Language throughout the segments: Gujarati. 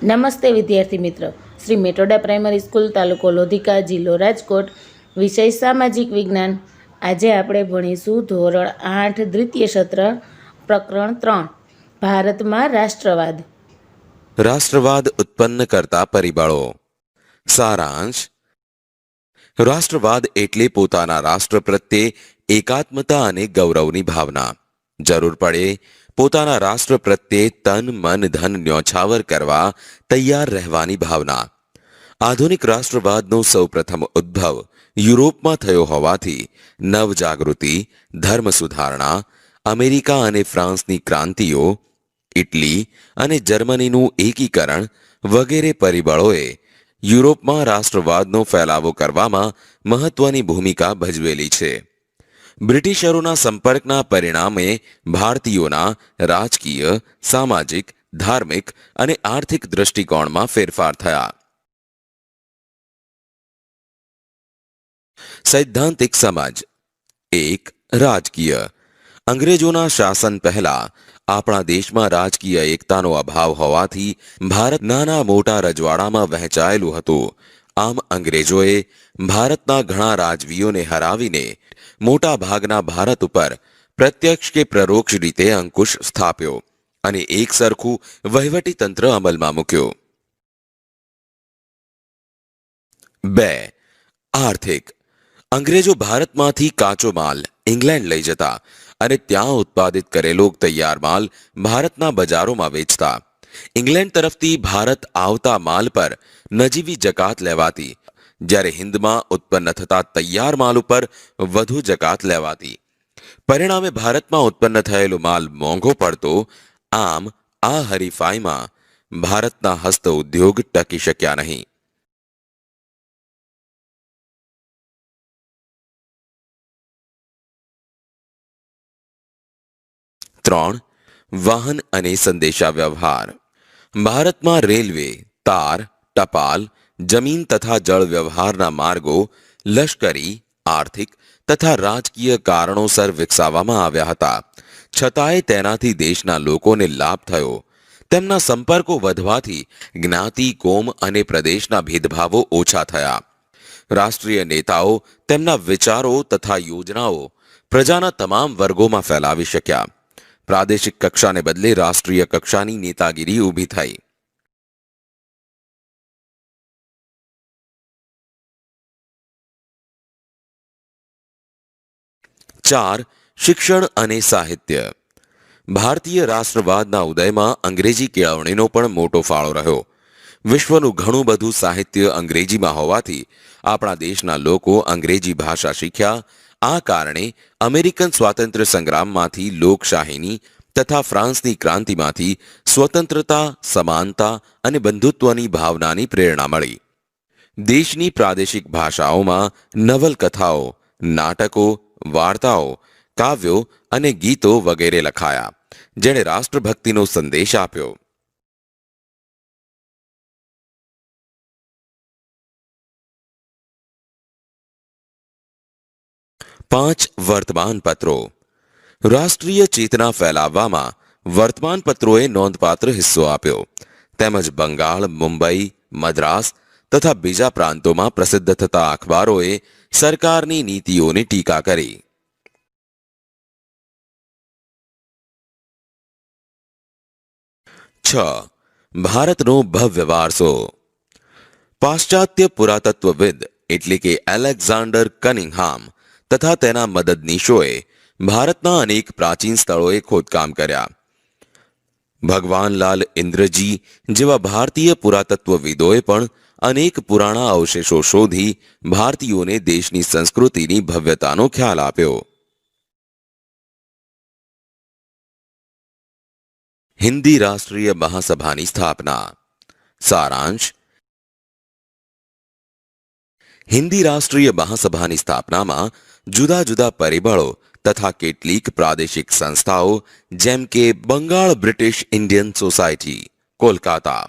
નમસ્તે વિદ્યાર્થી મિત્ર. શ્રી મેટોડા પ્રાઇમરી સ્કૂલ, તાલુકો લોધિકા, જિલ્લો રાજકોટ, વિષય સામાજિક વિજ્ઞાન. આજે આપણે ભણીશું ધોરણ 8 દ્વિતીય સત્ર, પ્રકરણ 3, ભારતમાં રાષ્ટ્રવાદ. રાષ્ટ્રવાદ ઉત્પન્ન કરતા પરિબળો. સારાંશ. રાષ્ટ્રવાદ એટલે પોતાના રાષ્ટ્ર પ્રત્યે એકાત્મતા અને ગૌરવની ભાવના. જરૂર પડે પોતાના રાષ્ટ્ર પ્રત્યે તન મન ધન ન્યોછાવર કરવા તૈયાર રહેવાની ભાવના. આધુનિક રાષ્ટ્રવાદનો સૌપ્રથમ ઉદ્ભવ યુરોપમાં થયો હોવાથી નવજાગૃતિ, ધર્મ સુધારણા, અમેરિકા અને ફ્રાન્સની ક્રાંતિઓ, ઇટલી અને જર્મનીનું એકીકરણ વગેરે પરિબળોએ યુરોપમાં રાષ્ટ્રવાદનો ફેલાવો કરવામાં મહત્વની ભૂમિકા ભજવેલી છે. બ્રિટિશરોના સંપર્કના પરિણામે ભારતીયોના રાજકીય, સામાજિક, ધાર્મિક અને આર્થિક દૃષ્ટિકોણમાં ફેરફાર થયા. સૈદ્ધાંતિક સમજ. 1. રાજકીય. અંગ્રેજોના શાસન પહેલા આપણા દેશમાં રાજકીય એકતાનો અભાવ હોવાથી ભારત નાના મોટા રજવાડામાં વહેંચાયેલું હતું. આમ અંગ્રેજોએ ભારતના ઘણા રાજવીઓને હરાવીને મોટા ભાગના ભારત ઉપર પ્રત્યક્ષ કે પરોક્ષ રીતે અંકુશ સ્થાપ્યો અને એક સરખું વહીવટી તંત્ર અમલમાં મૂક્યો. 2. આર્થિક. અંગ્રેજો ભારતમાંથી કાચો માલ ઇંગ્લેન્ડ લઈ જતા અને ત્યાં ઉત્પાદિત કરેલો તૈયાર માલ ભારતના બજારોમાં વેચતા. ઇંગ્લેન્ડ તરફથી ભારત આવતા માલ પર નજીવી જકાત લેવાતી, જ્યારે હિન્દમાં ઉત્પન્ન થતા તૈયાર માલ ઉપર વધુ જકાત લેવાતી. પરિણામે ભારતમાં ઉત્પન્ન થયેલો માલ મોંઘો પડતો. આમ આ હરીફાઈમાં ભારતના હસ્ત ઉદ્યોગ ટકી શક્યા નહીં. 3. વાહન અને સંદેશા વ્યવહાર. ભારતમાં રેલવે, તાર, ટપાલ, જમીન તથા જળ વ્યવહારના માર્ગો લશ્કરી, આર્થિક તથા રાજકીય કારણોસર વિકસાવવામાં આવ્યા હતા. છતાંય તેનાથી દેશના લોકોને લાભ થયો. તેમના સંપર્કો વધવાથી જ્ઞાતિ, કોમ અને પ્રદેશના ભેદભાવો ઓછા થયા. રાષ્ટ્રીય નેતાઓ તેમના વિચારો તથા યોજનાઓ પ્રજાના તમામ વર્ગોમાં ફેલાવી શક્યા. પ્રાદેશિક કક્ષાને બદલે રાષ્ટ્રીય કક્ષાની નેતાગીરી ઊભી થઈ. 4. શિક્ષણ અને સાહિત્ય. ભારતીય રાષ્ટ્રવાદના ઉદયમાં અંગ્રેજી કેળવણીનો પણ મોટો ફાળો રહ્યો. વિશ્વનું ઘણું બધું સાહિત્ય અંગ્રેજીમાં હોવાથી આપણા દેશના લોકો અંગ્રેજી ભાષા શીખ્યા. આ કારણે અમેરિકન સ્વાતંત્ર્ય સંગ્રામમાંથી લોકશાહીની તથા ફ્રાન્સની ક્રાંતિમાંથી સ્વતંત્રતા, સમાનતા અને બંધુત્વની ભાવનાની પ્રેરણા મળી. દેશની પ્રાદેશિક ભાષાઓમાં નવલકથાઓ, નાટકો, વાર્તાઓ, કાવ્યો અને ગીતો વગેરે લખાયા, જેણે રાષ્ટ્રભક્તિનો સંદેશ આપ્યો. 5. વર્તમાનપત્રો. રાષ્ટ્રીય ચેતના ફેલાવવામાં વર્તમાનપત્રોએ નોંધપાત્ર હિસ્સો આપ્યો. તેમજ બંગાળ, મુંબઈ, મદ્રાસ તથા બીજા પ્રાંતોમાં પ્રસિદ્ધ થતા અખબારોએ સરકારની નીતિઓની ટીકા કરી. 6. ભારતનો ભવ્ય વારસો. પાશ્ચાત્ય પુરાતત્વવિદ એટલે કે એલેક્ઝાન્ડર કનિંઘહામ તથા તેના મદદનીશોએ ભારતના અનેક પ્રાચીન સ્થળોએ ખોદકામ કર્યા. ભગવાનલાલ ઇન્દ્રજી જેવા ભારતીય પુરાતત્વવિદોએ પણ અનેક પુરાણા અવશેષો શોધી ભારતીયોને દેશની સંસ્કૃતિની ભવ્યતાનો ખ્યાલ આપ્યો. હિન્દી રાષ્ટ્રીય મહાસભાની સ્થાપના. સારાંશ. હિન્દી રાષ્ટ્રીય મહાસભાની સ્થાપનામાં જુદા જુદા પરિબળો તથા કેટલીક પ્રાદેશિક સંસ્થાઓ જેમ કે Bengal British Indian society, Kolkata,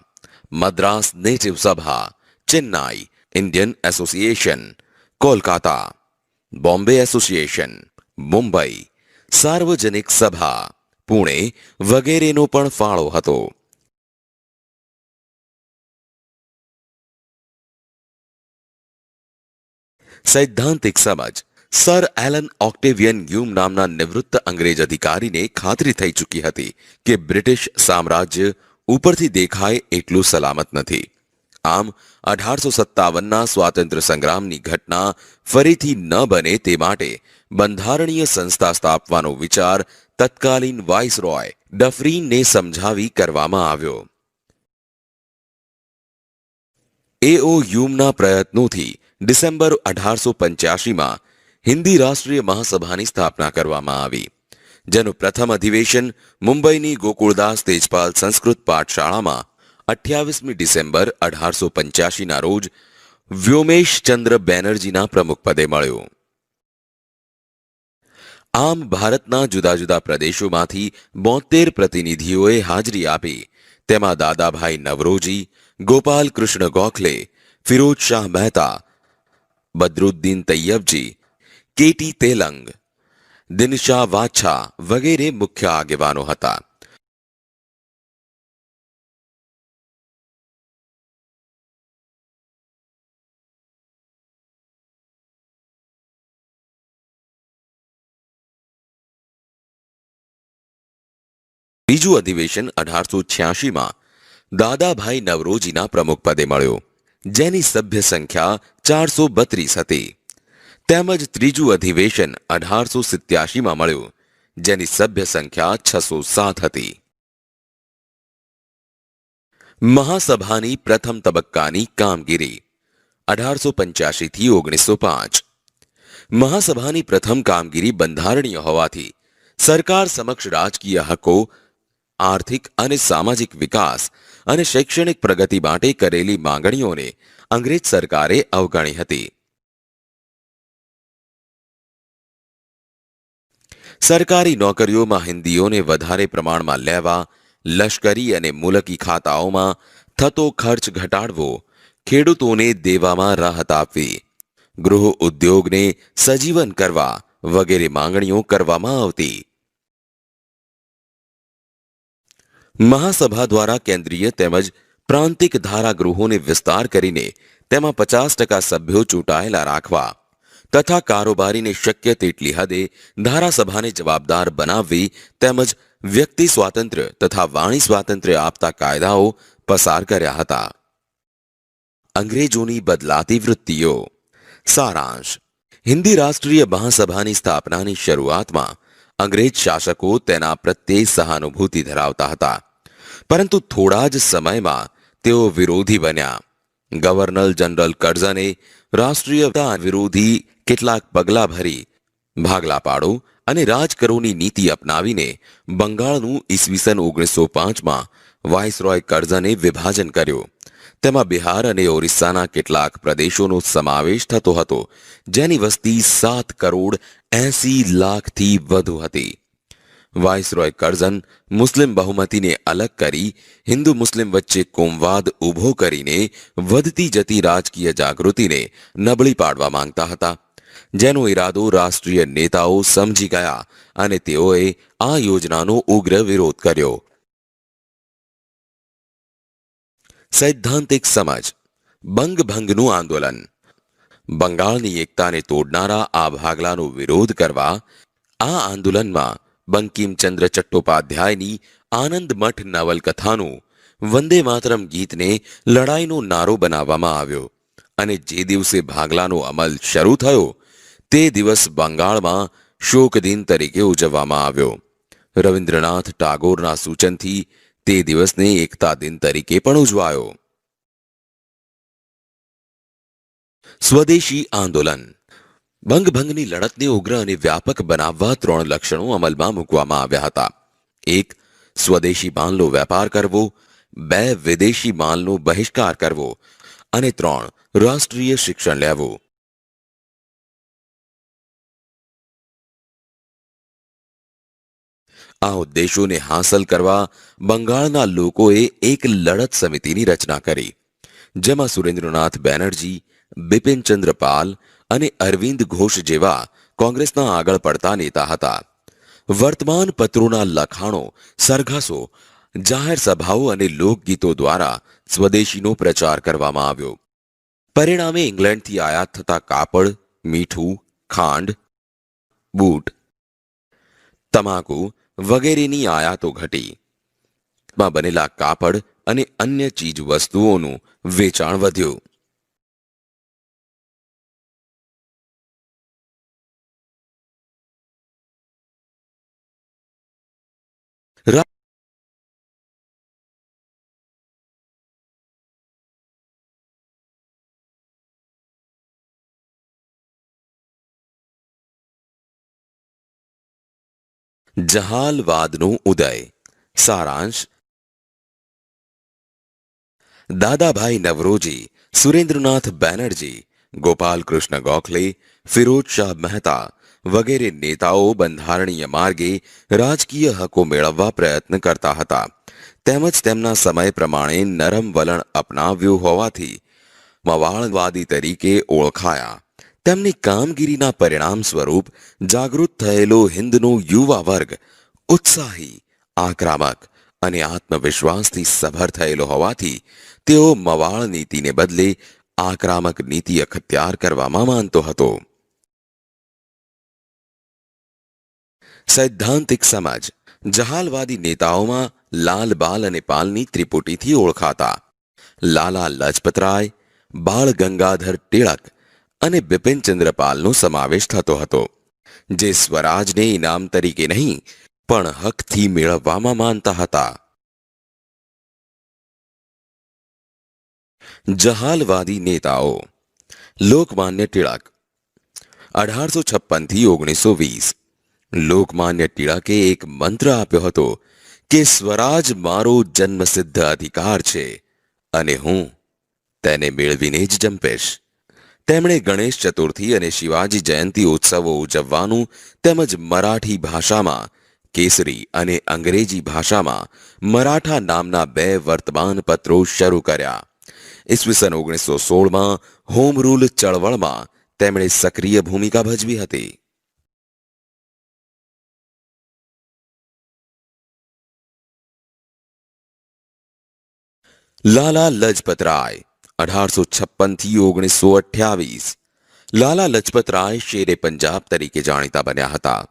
Madras native Sabha, Chennai Indian association, Kolkata, Bombay association, Mumbai, Sarvajanik Sabha, Pune વગેરેનો પણ ફાળો હતો. સૈદ્ધાંતિક સમજ. સર એલન ઓક્ટેવિયન હ્યુમ નામના નિવૃત્ત અંગ્રેજ અધિકારીને ખાતરી થઈ ચૂકી હતી કે બ્રિટિશ સામ્રાજ્ય ઉપરથી દેખાય એટલું સલામત નથી. આમ 1857ના સ્વાતંત્ર્ય સંગ્રામની ઘટના ફરીથી ન બને તે માટે બંધારણીય સંસ્થા સ્થાપવાનો વિચાર તત્કાલીન વાઇસરોય ડફરીનને સમજાવી કરવામાં આવ્યો. એઓ હ્યુમના પ્રયત્નોથી ડિસેમ્બર 1885માં હિન્દી રાષ્ટ્રીય મહાસભાની સ્થાપના કરવામાં આવી, જેનું પ્રથમ અધિવેશન મુંબઈની ગોકુળદાસ તેજપાલ સંસ્કૃત પાઠશાળામાં 28મી ડિસેમ્બર 1885ના રોજ વ્યોમેશચંદ્ર બેનર્જીના પ્રમુખપદે મળ્યું. આમ ભારતના જુદા જુદા પ્રદેશોમાંથી 72 પ્રતિનિધિઓએ હાજરી આપી. તેમાં દાદાભાઈ નવરોજી, ગોપાલ કૃષ્ણ ગોખલે, ફિરોજ શાહ મહેતા, બદરુદ્દીન તૈયબજી, કેટી તેલંગ, દિનશા વાછા વગેરે મુખ્ય આગેવાનો હતા. બીજું અધિવેશન 1886માં દાદાભાઈ નવરોજીના પ્રમુખપદે મળ્યો, જેની સભ્ય સંખ્યા 432 હતી. તેમજ ત્રીજું અધિવેશન 1887માં મળ્યું, જેની સભ્ય સંખ્યા 607 હતી. મહાસભાની પ્રથમ તબક્કાની કામગીરી 1885 થી 1905. મહાસભાની પ્રથમ કામગીરી બંધારણીય હોવાથી સરકાર સમક્ષ રાજકીય હકો, આર્થિક અને સામાજિક વિકાસ અને શૈક્ષણિક પ્રગતિ માટે કરેલી માંગણીઓને અંગ્રેજ સરકારે અવગણી હતી. સરકારી નોકરીઓમાં હિન્દીઓને વધારે પ્રમાણમાં લેવા, લશ્કરી અને મુલકી ખાતાઓમાં થતો ખર્ચ ઘટાડવો, ખેડૂતોને દેવામાં રાહત આપવી, ગૃહ ઉદ્યોગને સજીવન કરવા વગેરે માંગણીઓ કરવામાં આવતી. મહાસભા દ્વારા કેન્દ્રીય તેમજ પ્રાંતિક ધારાગૃહોને વિસ્તાર કરીને તેમાં 50% સભ્યો ચૂંટાયેલા રાખવા તથા કારોબારીને શક્ય તેટલી હદે ધારાસભાને જવાબદાર બનાવવી તેમજ વ્યક્તિ સ્વાતંત્ર્ય તથા વાણી સ્વાતંત્ર્ય આપતા કાયદાઓ પસાર કર્યા હતા. અંગ્રેજોની બદલાતી વૃત્તિઓ. સારાંશ. હિન્દી રાષ્ટ્રીય મહાસભાની સ્થાપનાની શરૂઆતમાં અંગ્રેજ શાસકો તેના પ્રત્યે સહાનુભૂતિ ધરાવતા હતા, પરંતુ થોડા જ સમયમાં તેઓ વિરોધી બન્યા. ગવર્નર જનરલ કર્ઝને રાષ્ટ્રીયતા વિરોધી કેટલાક પગલાં ભરી ભાગલા પાડો અને રાજકરોની નીતિ અપનાવીને બંગાળનું ઈસવીસન 1905માં વાઇસરોય કર્ઝને વિભાજન કર્યું. તેમાં બિહાર અને ઓરિસ્સાના કેટલાક પ્રદેશોનો સમાવેશ થતો હતો, જેની વસ્તી 7,80,00,000થી વધુ હતી. વાઇસરોય કર્ઝન મુસ્લિમ બહુમતીને અલગ કરી હિન્દુ મુસ્લિમ વચ્ચે કોમવાદ ઊભો કરીને વધતી જતી રાજકીય જાગૃતિને નબળી પાડવા માંગતા હતા, જેનો ઈરાદો રાષ્ટ્રીય નેતાઓ સમજી ગયા અને તેઓએ આ યોજનાનો ઉગ્ર વિરોધ કર્યો. સૈદ્ધાંતિક સમજ. બંગભંગનું આંદોલન. બંગાળની એકતાને તોડનારા આ ભાગલાનો વિરોધ કરવા આ આંદોલનમાં બંકિમચંદ્ર ચટ્ટોપાધ્યાયની આનંદ મઠ નવલકથાનું વંદે માતરમ ગીતને લડાઈનો નારો બનાવવામાં આવ્યો અને જે દિવસે ભાગલાનો અમલ શરૂ થયો તે દિવસ બંગાળમાં શોક દિન તરીકે ઉજવવામાં આવ્યો. રવિન્દ્રનાથ ટાગોરના સૂચનથી તે દિવસને એકતા દિન તરીકે પણ ઉજવાયો. સ્વદેશી આંદોલન. બંગભંગની લડતને ઉગ્ર અને વ્યાપક બનાવવા 3 લક્ષણો અમલમાં મૂકવામાં આવ્યા હતા. 1. સ્વદેશી માલનો વેપાર કરવો, 2. વિદેશી માલનો બહિષ્કાર કરવો અને 3. રાષ્ટ્રીય શિક્ષણ લેવું. આ ઉદ્દેશોને હાંસલ કરવા બંગાળના લોકોએ એક લડત સમિતિની રચના કરી, જેમાં સુરેન્દ્રનાથ બેનર્જી, બિપિનચંદ્ર પાલ અને અરવિંદ ઘોષ જેવા કોંગ્રેસના આગળ પડતા નેતા હતા. વર્તમાન પત્રોના લખાણો, સરઘસો, જાહેર સભાઓ અને લોકગીતો દ્વારા સ્વદેશીનો પ્રચાર કરવામાં આવ્યો. પરિણામે ઇંગ્લેન્ડથી આયાત થતા કાપડ, મીઠું, ખાંડ, બૂટ, તમાકુ વગેરેની આયાતો ઘટી. માં બનેલા કાપડ અને અન્ય ચીજ વસ્તુઓનું વેચાણ વધ્યું. જહાલવાદનો ઉદય. સારાંશ. દાદાભાઈ નવરોજી, સુરેન્દ્રનાથ બેનર્જી, ગોપાલકૃષ્ણ ગોખલે, ફિરોજ શાહ મહેતા વગેરે નેતાઓ બંધારણીય માર્ગે રાજકીય હકો મેળવવા પ્રયત્ન કરતા હતા. તેમજ તેમના સમય પ્રમાણે નરમ વલણ અપનાવ્યું હોવાથી મવાળવાદી તરીકે ઓળખાયા. તેમની કામગીરીના પરિણામ સ્વરૂપ જાગૃત થયેલો હિન્દનો યુવા વર્ગ ઉત્સાહી, આક્રમક અને આત્મવિશ્વાસથી સભર થયેલો હોવાથી તેઓ મવાળ નીતિને બદલે આક્રમક નીતિ અખત્યાર કરવામાં માનતો હતો. સૈદ્ધાંતિક સમજ. જહાલવાદી નેતાઓમાં લાલ બાલ અને પાલની ત્રિપુટીથી ઓળખાતા લાલા લજપતરાય, બાળ ગંગાધર ટિળક અને બિપિનચંદ્ર પાલનો સમાવેશ થતો હતો, જે સ્વરાજને ઇનામ તરીકે નહીં પણ હકથી મેળવવામાં માનતા હતા. જહાલવાદી નેતાઓ. લોકમાન્ય ટિળક 1856 થી 1920. લોકમાન્ય ટિળકે એક મંત્ર આપ્યો હતો કે સ્વરાજ મારો જન્મસિદ્ધ અધિકાર છે અને હું તેને મેળવીને જ જંપીશ. તેમણે ગણેશ ચતુર્થી અને શિવાજી જયંતિ ઉત્સવો ઉજવવાનું તેમજ મરાઠી ભાષામાં કેસરી અને અંગ્રેજી ભાષામાં મરાઠા નામના 2 વર્તમાન પત્રો શરૂ કર્યા. ઈસવીસન 1916માં હોમ રૂલ ચળવળમાં તેમણે સક્રિય ભૂમિકા ભજવી હતી. લાલા લજપતરાય 1856 થી 1928. લાલા લજપતરાય શેરે પંજાબ તરીકે જાણીતા બન્યા હતા.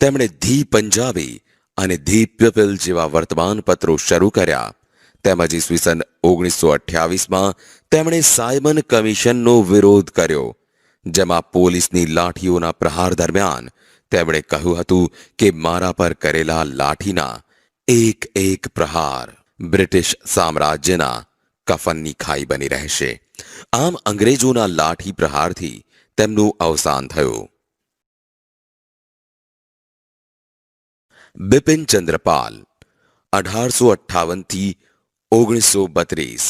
તેમણે ધી પંજાબી અને ધી પીપલ જેવા વર્તમાન પત્રો શરૂ કર્યા. તેમજ ઈસવીસન 1928માં તેમણે સાયમન કમિશનનો વિરોધ કર્યો, જેમાં પોલીસની લાઠીઓના પ્રહાર દરમિયાન તેમણે કહ્યું હતું કે મારા પર કરેલા લાઠીના એક એક પ્રહાર બ્રિટિશ સામ્રાજ્યના કફનની ખાઈ બની રહેશે. આમ અંગ્રેજોના લાઠી પ્રહારથી તેમનું અવસાન થયું. બિપિનચંદ્ર પાલ 1858 થી 1932.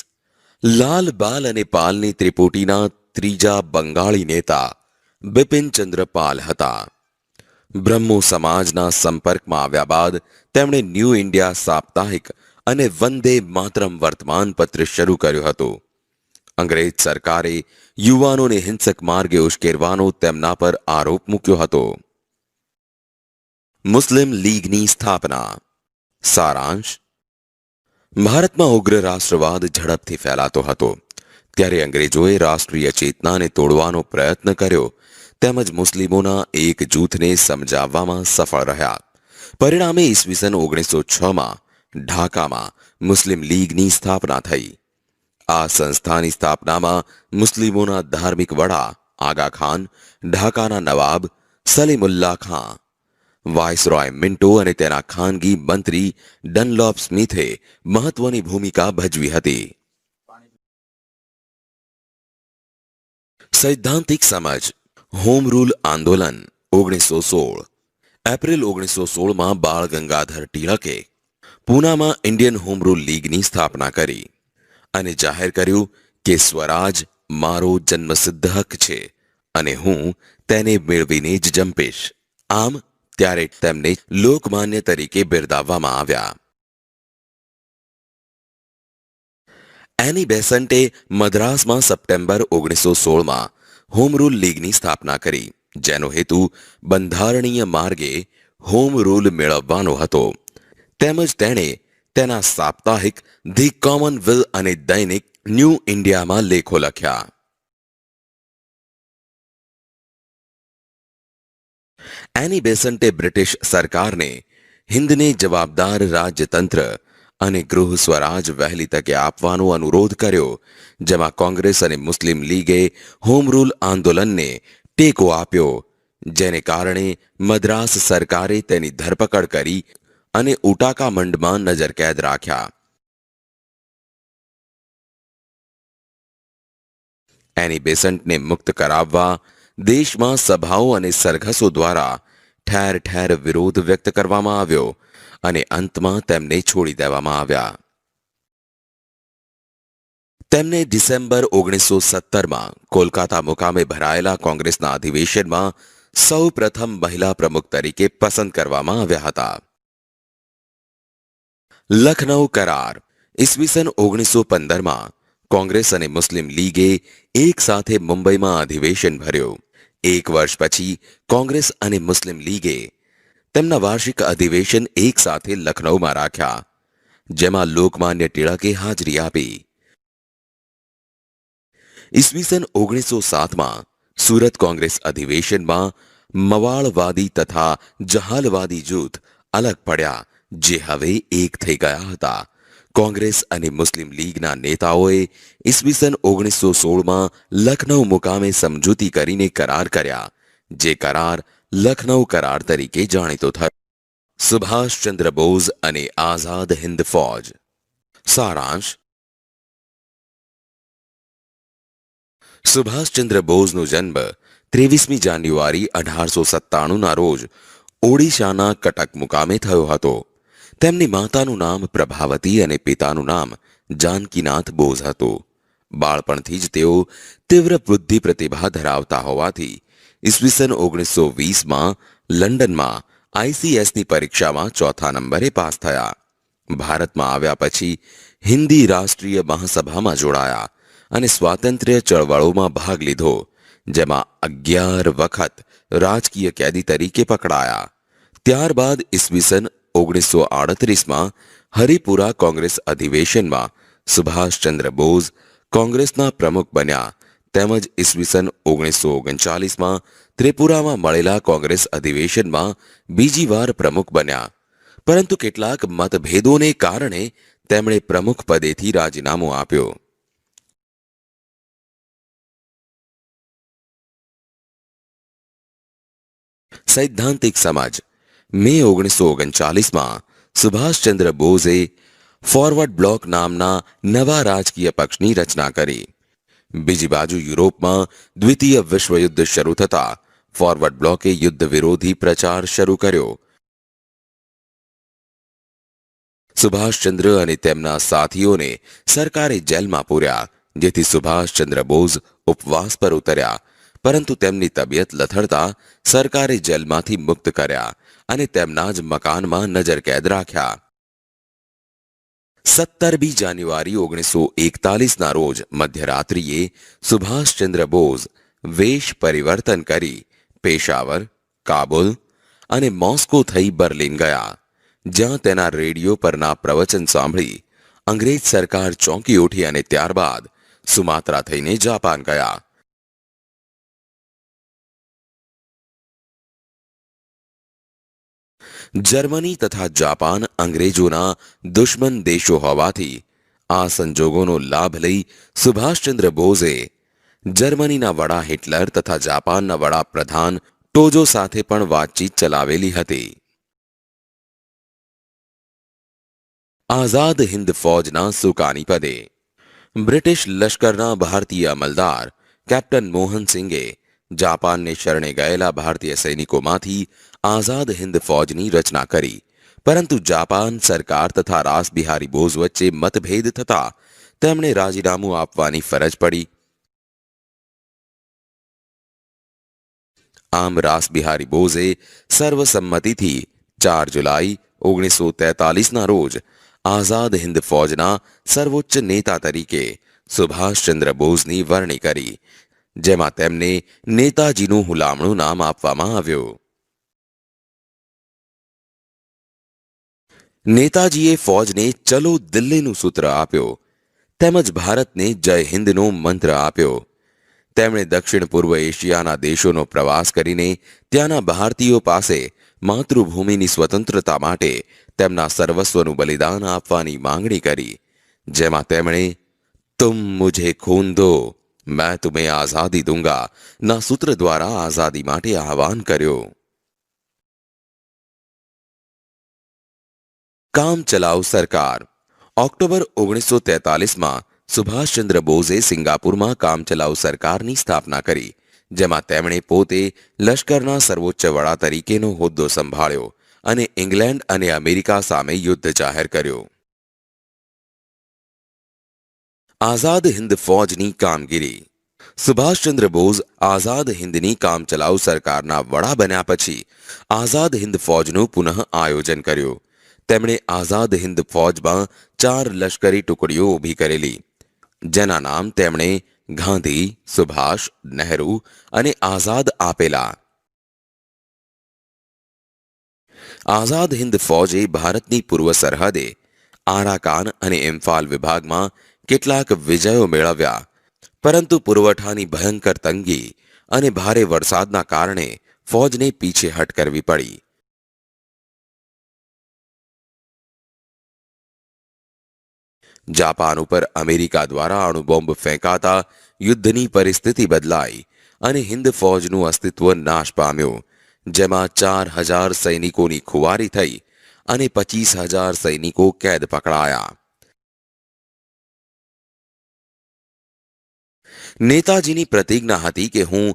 લાલ બાલ અને પાલની ત્રિપુટીના ત્રીજા બંગાળી નેતા બિપિનચંદ્ર પાલ હતા. બ્રહ્મો સમાજના સંપર્કમાં આવ્યા બાદ તેમણે ન્યૂ ઇન્ડિયા સાપ્તાહિક અને વંદે માતરમ વર્તમાન પત્ર શરૂ કર્યું હતું. અંગ્રેજ સરકારે યુવાનોને હિંસક માર્ગે ઉશ્કેરવાનો તેમના પર આરોપ મૂક્યો હતો. મુસ્લિમ લીગની સ્થાપના. સારાંશ. ભારતમાં ઉગ્ર રાષ્ટ્રવાદ ઝડપથી ફેલાતો હતો, ત્યારે અંગ્રેજોએ રાષ્ટ્રીય ચેતનાને તોડવાનો પ્રયત્ન કર્યો તેમજ મુસ્લિમોના એક જૂથને સમજાવવામાં સફળ રહ્યા. પરિણામે ઈસવીસન 1906માં ઢાકામાં મુસ્લિમ લીગની સ્થાપના થઈ. આ સંસ્થાની સ્થાપનામાં મુસ્લિમોના ધાર્મિક વડા આગા ખાન, ઢાકાના નવાબ સલીમુલ્લાહ ખાન, વાઇસરોય મિન્ટો અને તેના ખાનગી મંત્રી ડનલોપ સ્મિથે મહત્વની ભૂમિકા ભજવી હતી. સૈદ્ધાંતિક સમજ. હોમ રૂલ આંદોલન 1916. એપ્રિલ 1916માં બાળ ગંગાધર ટિળકે પૂનામાં ઇન્ડિયન હોમ રૂલ લીગની સ્થાપના કરી અને જાહેર કર્યું કે સ્વરાજ મારો જન્મસિદ્ધ હક છે અને હું તેને મેળવીને જ જંપીશ. આમ ત્યારે તેમને લોકમાન્ય તરીકે બિરદાવવામાં આવ્યા. એની બેસન્ટે મદ્રાસમાં સપ્ટેમ્બર 1916માં હોમ રૂલ લીગની સ્થાપના કરી, જેનો હેતુ બંધારણીય માર્ગે હોમ રૂલ મેળવવાનો હતો. તેમજ તેણે તેના સાપ્તાહિક ધી કોમનવેલ્થ અને દૈનિક ન્યૂ ઇન્ડિયામાં લેખો લખ્યા. એની બેસન્ટે બ્રિટિશ સરકારને હિન્દને જવાબદાર રાજ્યતંત્ર અને ગૃહ સ્વરાજ વહેલી તકે આપવાનો અનુરોધ કર્યો, જેમાં કોંગ્રેસ અને મુસ્લિમ લીગે હોમ રૂલ આંદોલનને ટેકો આપ્યો, જેને કારણે મદ્રાસ સરકારે તેની ધરપકડ કરી અને ઉટાકામંડમાં નજરકેદ રાખ્યા. એની બેસન્ટને મુક્ત કરાવવા દેશમાં સભાઓ અને સરઘસો દ્વારા ઠેર ઠેર વિરોધ વ્યક્ત કરવામાં આવ્યો અને અંતમાં તેમને છોડી દેવામાં આવ્યા. તેમને ડિસેમ્બર 1917માં કોલકાતા મુકામે ભરાયેલા કોંગ્રેસના અધિવેશનમાં સૌ પ્રથમ મહિલા પ્રમુખ તરીકે પસંદ કરવામાં આવ્યા હતા. લખનૌ કરાર. ઈસવીસન 1915માં કોંગ્રેસ અને મુસ્લિમ લીગે એક સાથે મુંબઈમાં અધિવેશન ભર્યું. એક વર્ષ પછી કોંગ્રેસ અને મુસ્લિમ લીગે તેમના વાર્ષિક અધિવેશન એક સાથે લખનૌમાં રાખ્યા, જેમાં લોકમાન્ય ટિળકે હાજરી આપી. ઈસવીસન 1907માં સુરત કોંગ્રેસ અધિવેશનમાં મવાળવાદી તથા જહાલવાદી જૂથ અલગ પડ્યા, જે હવે એક થઈ ગયા હતા. કોંગ્રેસ અને મુસ્લિમ લીગના નેતાઓએ ઈસવીસન 1916માં લખનૌ મુકામે સમજૂતી કરીને કરાર કર્યા, જે કરાર લખનૌ કરાર તરીકે જાણીતો થયો. સુભાષચંદ્ર બોઝ અને આઝાદ હિન્દ ફૌજ. સારાંશ. સુભાષચંદ્ર બોઝનો જન્મ 23મી જાન્યુઆરી 1897ના રોજ ઓડિશાના કટક મુકામે થયો હતો. તેમની માતાનું નામ પ્રભાવતી અને પિતાનું નામ જાનકીનાથ બોઝ હતું. બાળપણથી જ તેઓ તીવ્ર બુદ્ધિ પ્રતિભા ધરાવતા હોવાથી ઈસવીસન 1920માં લંડનમાં આઈસીએસની પરીક્ષામાં ચોથા નંબરે પાસ થયા. ભારતમાં આવ્યા પછી હિન્દી રાષ્ટ્રીય મહાસભામાં જોડાયા અને સ્વાતંત્ર્ય ચળવળોમાં ભાગ લીધો, જેમાં 11 વખત રાજકીય કેદી તરીકે પકડાયા. ત્યારબાદ ઈસવીસન 1938માં હરિપુરા કોંગ્રેસ અધિવેશનમાં સુભાષચંદ્ર બોઝ કોંગ્રેસના પ્રમુખ બન્યા, તેમજ ઈસવીસન 1939માં ત્રિપુરામાં મળેલા કોંગ્રેસ અધિવેશનમાં બીજી વાર પ્રમુખ બન્યા, પરંતુ કેટલાક મતભેદોને કારણે તેમણે પ્રમુખ પદેથી રાજીનામું આપ્યું. સૈદ્ધાંતિક સમજ. મે 1939માં સુભાષચંદ્ર બોઝે ફોરવર્ડ બ્લોક નામના નવા રાજકીય પક્ષની રચના કરી. બીજી બાજુ યુરોપમાં દ્વિતીય વિશ્વયુદ્ધ શરૂ થતા ફોરવર્ડ બ્લોકે યુદ્ધ વિરોધી પ્રચાર શરૂ કર્યો. સુભાષચંદ્ર અને તેમના સાથીઓને સરકારે જેલમાં પૂર્યા, જેથી સુભાષચંદ્ર બોઝ ઉપવાસ પર ઉતર્યા, પરંતુ તેમની તબિયત લથડતા સરકારે જેલમાંથી મુક્ત કર્યા અને તેમના જ મકાનમાં નજરકેદ રાખ્યા. 17મી જાન્યુઆરી 1941ના રોજ મધ્યરાત્રિએ સુભાષચંદ્ર બોઝ વેશ પરિવર્તન કરી પેશાવર, કાબુલ અને મોસ્કો થઈ બર્લિન ગયા, જ્યાં તેના રેડિયો પરના પ્રવચન સાંભળી અંગ્રેજ સરકાર ચોંકી ઉઠી અને ત્યારબાદ સુમાત્રા થઈને જાપાન ગયા. જર્મની તથા જાપાન અંગ્રેજોના દુશ્મન દેશો હોવાથી આ સંજોગોનો લાભ લઈ સુભાષચંદ્ર બોઝે જર્મનીના વડા હિટલર તથા જાપાનના વડાપ્રધાન ટોજો સાથે પણ વાતચીત ચલાવેલી હતી. આઝાદ હિન્દ ફૌજના સુકાની પદે. બ્રિટિશ લશ્કરના ભારતીય અમલદાર કેપ્ટન મોહનસિંગે જાપાનને શરણે ગયેલા ભારતીય સૈનિકોમાંથી આઝાદ હિન્દ ફૌજની રચના કરી, પરંતુ જાપાન સરકાર તથા રાસબિહારી બોઝ વચ્ચે મતભેદ થતા તેમણે રાજીનામું આપવાની ફરજ પડી. આમ રાસબિહારી બોઝે સર્વસંમતિથી 4 જુલાઈ 1943ના રોજ આઝાદ હિન્દ ફૌજના સર્વોચ્ચ નેતા તરીકે સુભાષચંદ્ર બોઝની વરણી કરી, જેમાં તેમને નેતાજીનું હુલામણું નામ આપવામાં આવ્યું. નેતાજીએ ફૌજને ચલો દિલ્હીનું સૂત્ર આપ્યો, તેમજ ભારતને જય હિન્દનો મંત્ર આપ્યો. તેમણે દક્ષિણ પૂર્વ એશિયાના દેશોનો પ્રવાસ કરીને ત્યાંના ભારતીયો પાસે માતૃભૂમિની સ્વતંત્રતા માટે તેમના સર્વસ્વનું બલિદાન આપવાની માંગણી કરી, જેમાં તેમણે તુમ મુझे खून दो मैं तुम्हें आजादी दूंगा ના સૂત્ર દ્વારા આઝાદી માટે આહવાન કર્યું. કામ ચલાઉ સરકાર. ઓક્ટોબર 1943માં સુભાષચંદ્ર બોઝે સિંગાપુરમાં કામચલાઉ સરકારની સ્થાપના કરી, જેમાં તેમણે પોતે લશ્કરના સર્વોચ્ચ વડા તરીકેનો હોદ્દો સંભાળ્યો અને ઇંગ્લેન્ડ અને અમેરિકા સામે યુદ્ધ જાહેર કર્યું. આઝાદ હિંદ ફૌજની કામગીરી. સુભાષચંદ્ર બોઝ આઝાદ હિંદની કામચલાઉ સરકારના વડા બન્યા પછી આઝાદ હિંદ ફૌજનું પુનઃ આયોજન કર્યું. તેમણે આઝાદ હિંદ ફૌજમાં 4 લશ્કરી ટુકડીઓ ઊભી કરેલી, જેના નામ તેમણે ગાંધી, સુભાષ, નહેરુ અને આઝાદ આપેલા. આઝાદ હિંદ ફૌજે ભારતની પૂર્વ સરહદે આરાકાન અને ઇમ્ફાલ વિભાગમાં કેટલાક વિજયો મેળવ્યા, પરંતુ પુરવઠાની ભયંકર તંગી અને ભારે વરસાદના કારણે ફૌજને પીછેહટ કરવી પડી. જાપાન ઉપર અમેરિકા દ્વારા અણુબોમ્બ ફેંકાતા યુદ્ધની પરિસ્થિતિ બદલાઈ અને હિંદ ફૌજનું અસ્તિત્વ નાશ પામ્યું, જેમાં 4000 સૈનિકોની ખુવારી થઈ અને 25000 સૈનિકો કેદ પકડાયા. નેતાજીની પ્રતિજ્ઞા હતી કે હું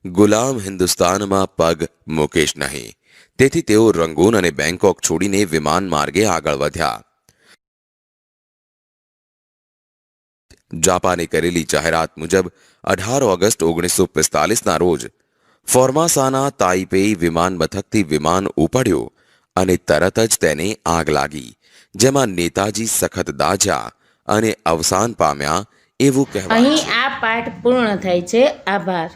ગુલામ હિન્દુસ્તાનમાં પગ મૂકીશ નહીં, તેથી તેઓ રંગૂન અને બેંકોક છોડીને વિમાન માર્ગે આગળ વધ્યા. જાપાને કરેલી જાહેરાત મુજબ 18 ઓગસ્ટ 1945ના રોજ ફોર્માસાના તાઇપેઈ વિમાન મથકથી વિમાન ઉપડ્યું અને તરત જ તેને આગ લાગી, જેમાં નેતાજી સખત દાઝ્યા અને અવસાન પામ્યા એવું કહેવાય છે. અહીં આ પાઠ પૂર્ણ થાય છે. આભાર.